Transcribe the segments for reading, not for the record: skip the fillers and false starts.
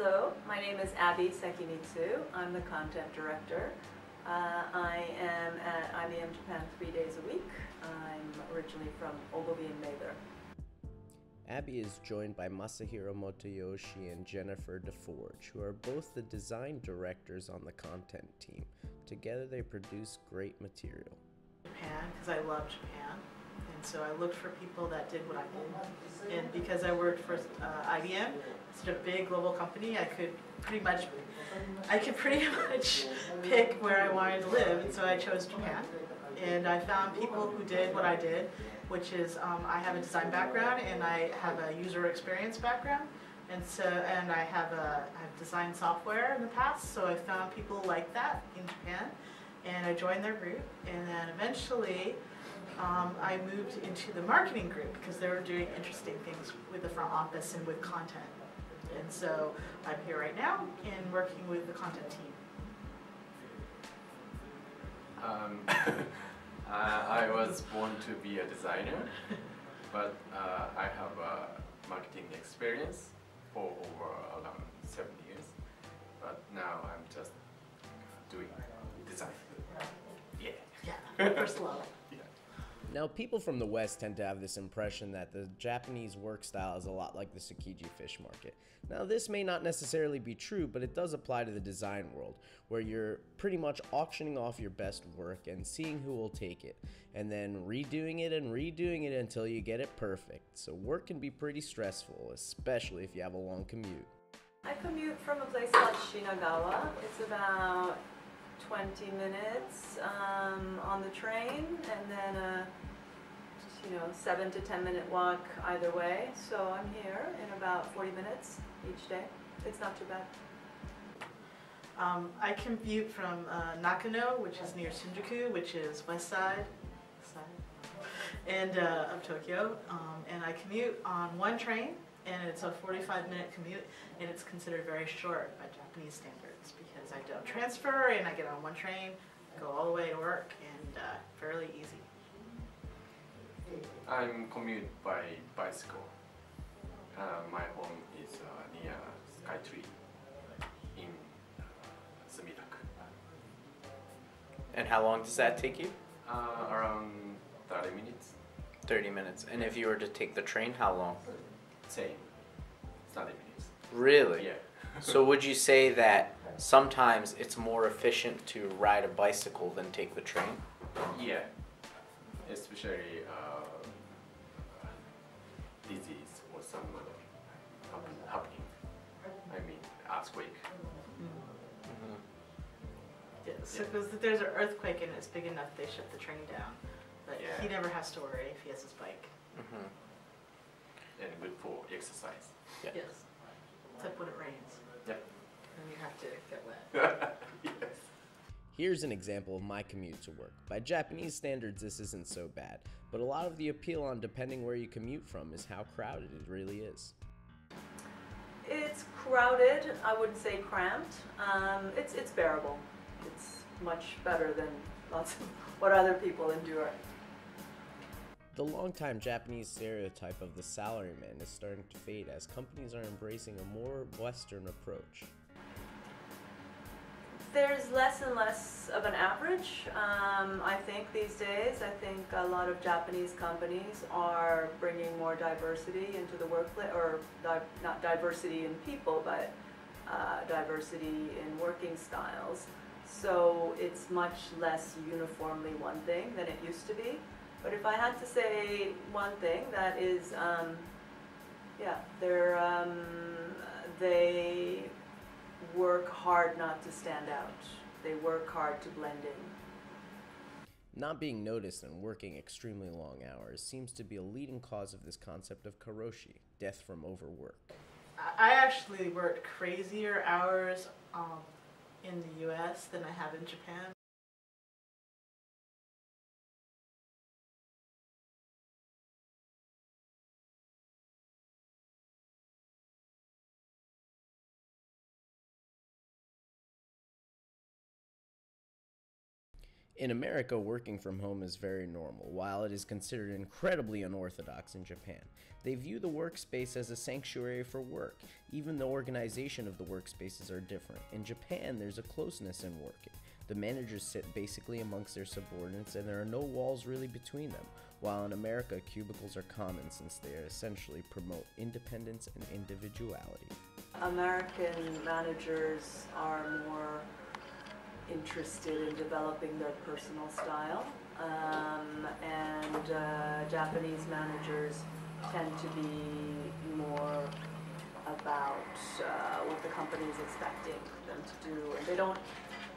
Hello, my name is Abby Sekimitsu. I'm the content director. I am at IBM Japan 3 days a week. I'm originally from Ogilvy and Mather. Abby is joined by Masahiro Motoyoshi and Jennifer DeForge, who are both the design directors on the content team. Together they produce great material. Japan, because I love Japan, and so I looked for people that did what I did. And because I worked for IBM, such a big global company, I could pretty much pick where I wanted to live, and so I chose Japan. And I found people who did what I did, which is I have a design background and I have a user experience background, and I've designed software in the past, so I found people like that in Japan, and I joined their group, and then eventually I moved into the marketing group because they were doing interesting things with the front office and with content. And so I'm here right now and working with the content team. I was born to be a designer, but I have a marketing experience for over around 7 years. But now I'm just doing design. Yeah, first love. Now, people from the West tend to have this impression that the Japanese work style is a lot like the Tsukiji fish market. Now, this may not necessarily be true, but it does apply to the design world, where you're pretty much auctioning off your best work and seeing who will take it, and then redoing it until you get it perfect. So work can be pretty stressful, especially if you have a long commute. I commute from a place called Shinagawa. It's about 20 minutes on the train, and then 7 to 10 minute walk either way. So I'm here in about 40 minutes each day. It's not too bad. I commute from Nakano, which is near Shinjuku, which is west side and of Tokyo, and I commute on one train, and it's a 45-minute commute, and it's considered very short by Japanese standards because I don't transfer and I get on one train, go all the way to work, and fairly easy. I'm commute by bicycle. My home is near Skytree in Sumitaku. And how long does that take you? Around 30 minutes. 30 minutes. And if you were to take the train, how long? Same. 30 minutes. Really? Yeah. So would you say that sometimes it's more efficient to ride a bicycle than take the train? Yeah. Especially disease or some happening. I mean, earthquake. Yeah, so because there's an earthquake and it's big enough, they shut the train down. But he never has to worry if he has his bike. And good for exercise. Yeah. Yes. Except when it rains. Yep. Then you have to get wet. Yes. Here's an example of my commute to work. By Japanese standards, this isn't so bad, but a lot of the appeal on depending where you commute from is how crowded it really is. It's crowded. I wouldn't say cramped. It's bearable. It's much better than lots of what other people endure. The longtime Japanese stereotype of the salaryman is starting to fade as companies are embracing a more Western approach. There's less and less of an average, I think, these days. I think a lot of Japanese companies are bringing more diversity into the workplace, or not diversity in people, but diversity in working styles. So it's much less uniformly one thing than it used to be. But if I had to say one thing, that is, they work hard not to stand out. They work hard to blend in. Not being noticed and working extremely long hours seems to be a leading cause of this concept of karoshi, death from overwork. I actually worked crazier hours in the US than I have in Japan. In America, working from home is very normal, while it is considered incredibly unorthodox in Japan. They view the workspace as a sanctuary for work, even the organization of the workspaces are different. In Japan, there's a closeness in working. The managers sit basically amongst their subordinates, and there are no walls really between them, while in America, cubicles are common since they essentially promote independence and individuality. American managers are more interested in developing their personal style, and Japanese managers tend to be more about what the company is expecting them to do. And they don't,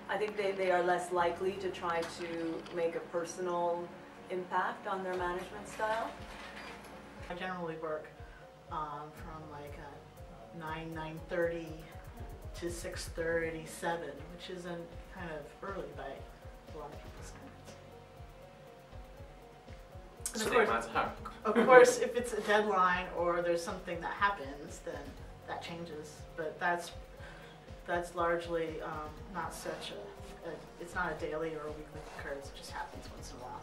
I think they are less likely to try to make a personal impact on their management style. I generally work from like 9:30 to 6:37, which isn't kind of early by a lot of people's standards. Of course, if it's a deadline or there's something that happens, then that changes. But that's largely not such it's not a daily or a weekly occurrence. It just happens once in a while.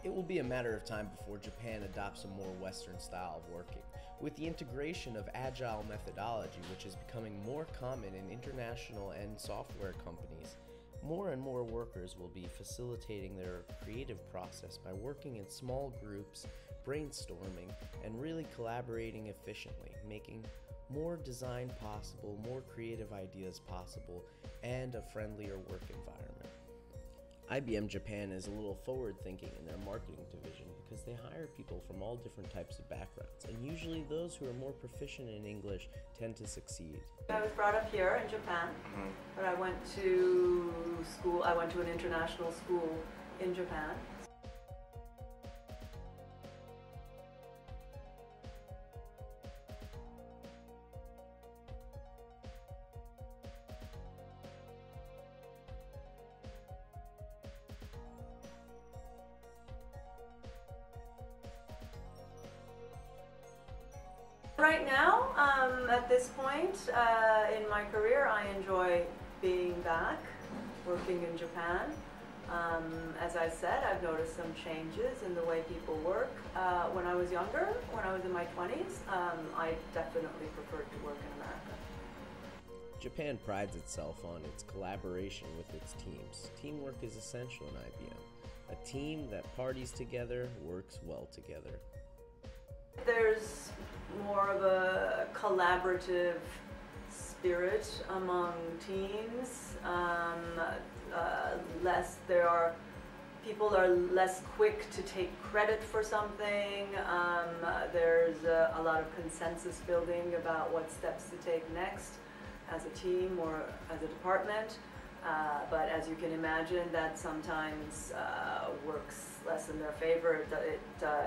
It will be a matter of time before Japan adopts a more Western style of working. With the integration of agile methodology, which is becoming more common in international and software companies, more and more workers will be facilitating their creative process by working in small groups, brainstorming, and really collaborating efficiently, making more design possible, more creative ideas possible, and a friendlier work environment. IBM Japan is a little forward-thinking in their marketing division because they hire people from all different types of backgrounds, and usually those who are more proficient in English tend to succeed. I was brought up here in Japan, but I went to school, I went to an international school in Japan. Right now, at this point in my career, I enjoy being back, working in Japan. As I said, I've noticed some changes in the way people work. When I was younger, when I was in my 20s, I definitely preferred to work in America. Japan prides itself on its collaboration with its teams. Teamwork is essential in IBM. A team that parties together works well together. There's more of a collaborative spirit among teams. People are less quick to take credit for something. There's a lot of consensus building about what steps to take next as a team or as a department. But as you can imagine, that sometimes works less in their favor.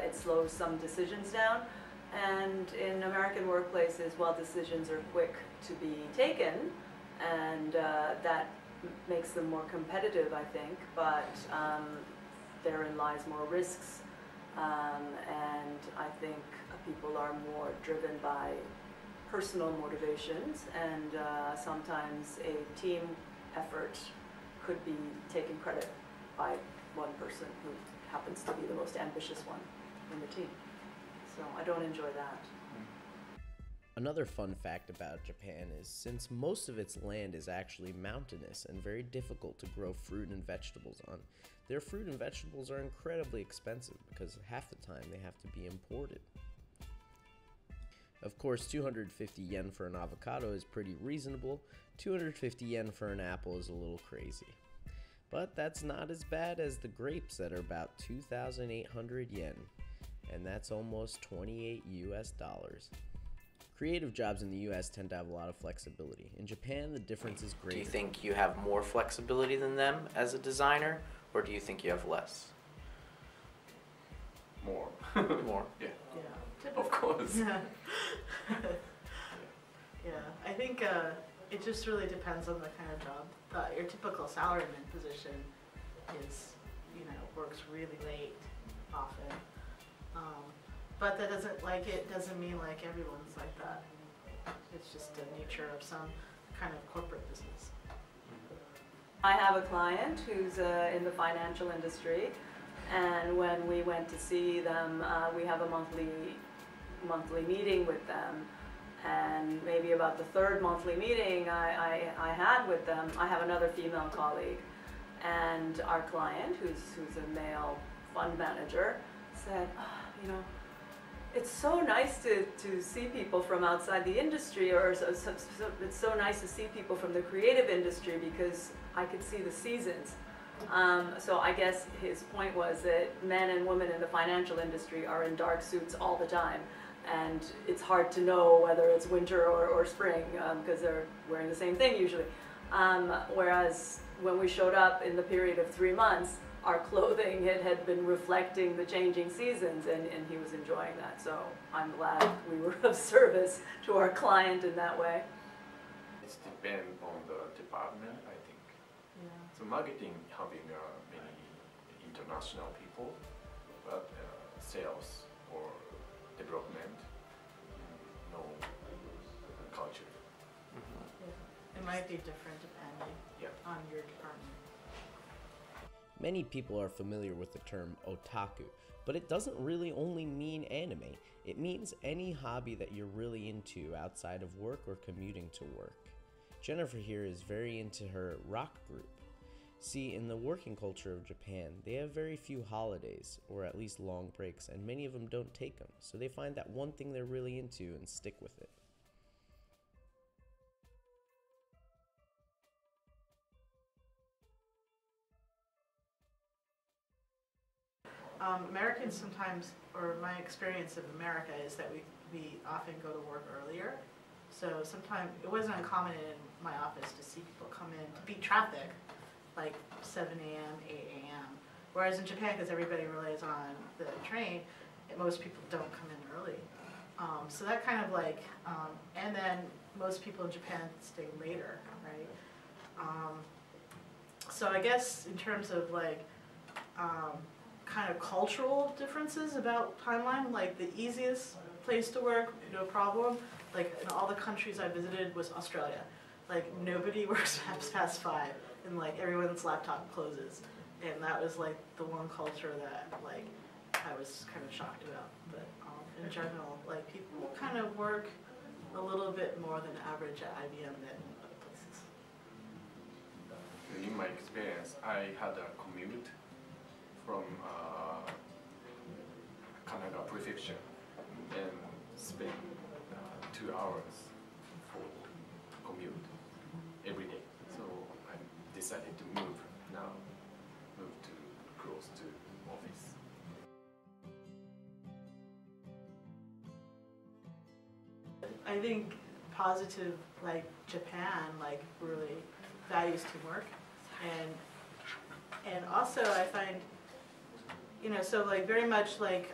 It slows some decisions down. And in American workplaces, while decisions are quick to be taken, and that makes them more competitive, I think, but therein lies more risks, and I think people are more driven by personal motivations, and sometimes a team effort could be taken credit by one person who happens to be the most ambitious one in the team. So I don't enjoy that. Another fun fact about Japan is since most of its land is actually mountainous and very difficult to grow fruit and vegetables on, their fruit and vegetables are incredibly expensive because half the time they have to be imported. Of course, 250 yen for an avocado is pretty reasonable. 250 yen for an apple is a little crazy. But that's not as bad as the grapes that are about 2,800 yen. And that's almost 28 US dollars. Creative jobs in the US tend to have a lot of flexibility. In Japan, the difference is great. Do you think you have more flexibility than them as a designer, or do you think you have less? More. More? Yeah. Yeah. Of course. Yeah. Yeah. I think it just really depends on the kind of job. Your typical salaryman position is, works really late often. But that doesn't mean like everyone's like that. It's just the nature of some kind of corporate business. I have a client who's in the financial industry, and when we went to see them, we have a monthly meeting with them. And maybe about the third monthly meeting I had with them, I have another female colleague, and our client, who's a male fund manager, said, "Oh, you know, it's so nice to see people from outside the industry, or it's so nice to see people from the creative industry because I could see the seasons." So I guess his point was that men and women in the financial industry are in dark suits all the time, and it's hard to know whether it's winter or spring because they're wearing the same thing usually. Whereas when we showed up in the period of 3 months, our clothing had been reflecting the changing seasons, and he was enjoying that. So I'm glad we were of service to our client in that way. It depends on the department, I think. Yeah. So marketing having many international people, but sales or development, no culture. Yeah. It might be different depending on your department. Many people are familiar with the term otaku, but it doesn't really only mean anime. It means any hobby that you're really into outside of work or commuting to work. Jennifer here is very into her rock group. See, in the working culture of Japan, they have very few holidays, or at least long breaks, and many of them don't take them, so they find that one thing they're really into and stick with it. Americans sometimes, or my experience of America is that we often go to work earlier. So sometimes it wasn't uncommon in my office to see people come in to beat traffic, like 7 a.m., 8 a.m. Whereas in Japan, because everybody relies on the train, most people don't come in early. So that kind of like, and then most people in Japan stay later, right? So I guess in terms of like, kind of cultural differences about timeline, like the easiest place to work, no problem, like in all the countries I visited was Australia. Like nobody works past 5 and like everyone's laptop closes. And that was like the one culture that like I was kind of shocked about. But in general, like people kind of work a little bit more than average at IBM than other places. In my experience, I had a commute from Kanagawa Prefecture and spent 2 hours for commute every day. So I decided to move to close to office. I think positive, like Japan, like really values teamwork, and also I find, you know, so like very much like,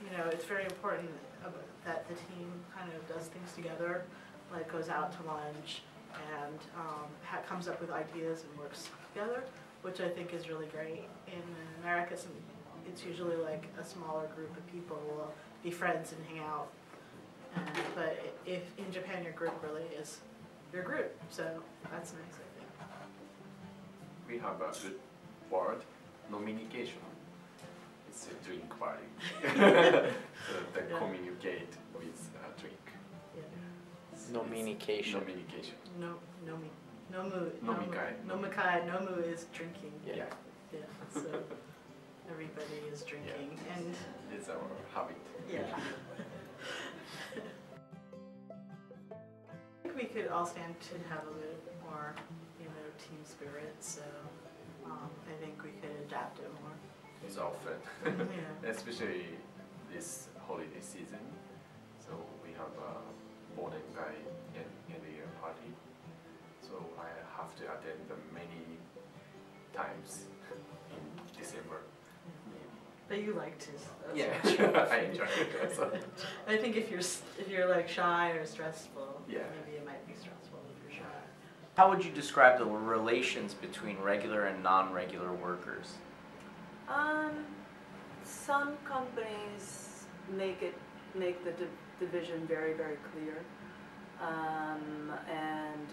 you know, it's very important that the team kind of does things together, like goes out to lunch and comes up with ideas and works together, which I think is really great. In America, it's usually like a smaller group of people will be friends and hang out. But if in Japan, your group really is your group, so that's nice, I think. We have a good word, communication. It's a drink party. So they communicate with a drink. Yeah. Communication. Communication. Nomikai. Nomikai. Nomu is drinking. Yeah. Yeah. So everybody is drinking, and It's our habit. yeah. I think we could all stand to have a bit more, you know, team spirit. So I think we could adapt it more. It's often, Yeah. especially this holiday season. So we have a Boden guy and end the year party. So I have to attend them many times in December. But you like to. Yeah, I enjoy it. So. I think if you're like shy or stressful, Yeah. maybe it might be stressful if you're shy. How would you describe the relations between regular and non-regular workers? Some companies make the division very, very clear, and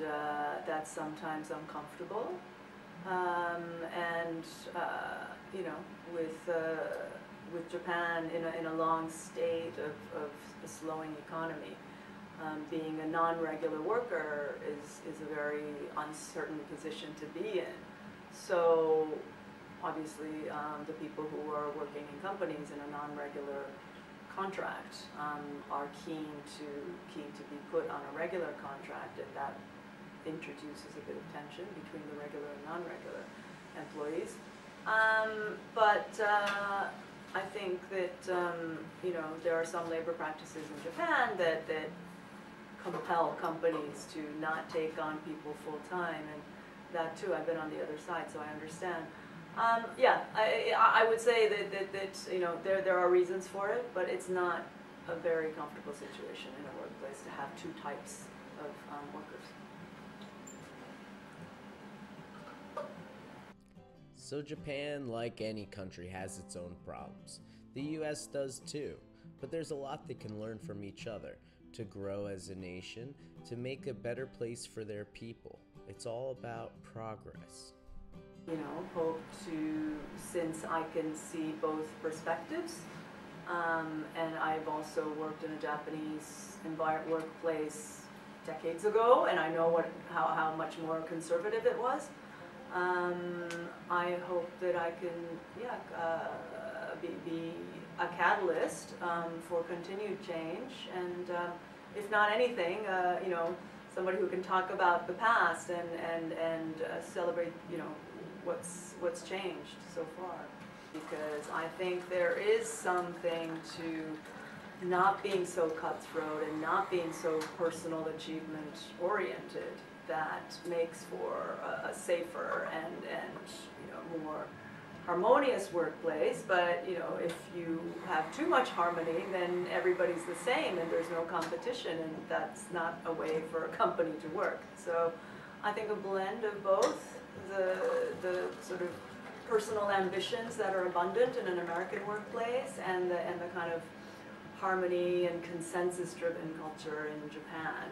that's sometimes uncomfortable. And you know, with Japan in a long state of a slowing economy, being a non-regular worker is a very uncertain position to be in. So obviously, the people who are working in companies in a non-regular contract are keen to be put on a regular contract, and that introduces a bit of tension between the regular and non-regular employees. But I think that you know, there are some labor practices in Japan that compel companies to not take on people full time, and that too, I've been on the other side, so I understand. Yeah, I would say that you know, there are reasons for it, but it's not a very comfortable situation in a workplace to have two types of workers. So Japan, like any country, has its own problems. The US does too, but there's a lot they can learn from each other to grow as a nation, to make a better place for their people. It's all about progress. You know, hope to, since I can see both perspectives, and I've also worked in a Japanese workplace decades ago, and I know how much more conservative it was. I hope that I can, be a catalyst for continued change, and if not anything, you know, somebody who can talk about the past and celebrate, you know, what's changed so far. Because I think there is something to not being so cutthroat and not being so personal achievement oriented that makes for a safer and you know, more harmonious workplace. But you know, if you have too much harmony, then everybody's the same and there's no competition, and that's not a way for a company to work. So I think a blend of both, the sort of personal ambitions that are abundant in an American workplace, and the kind of harmony and consensus-driven culture in Japan.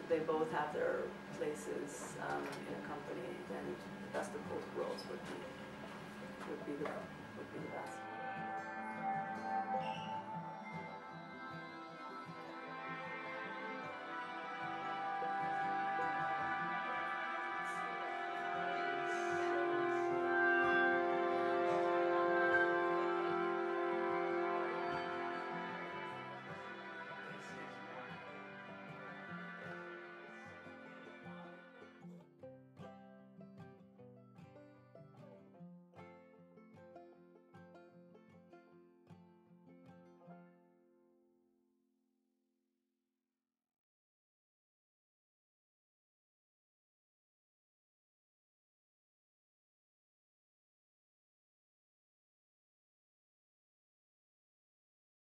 They both have their places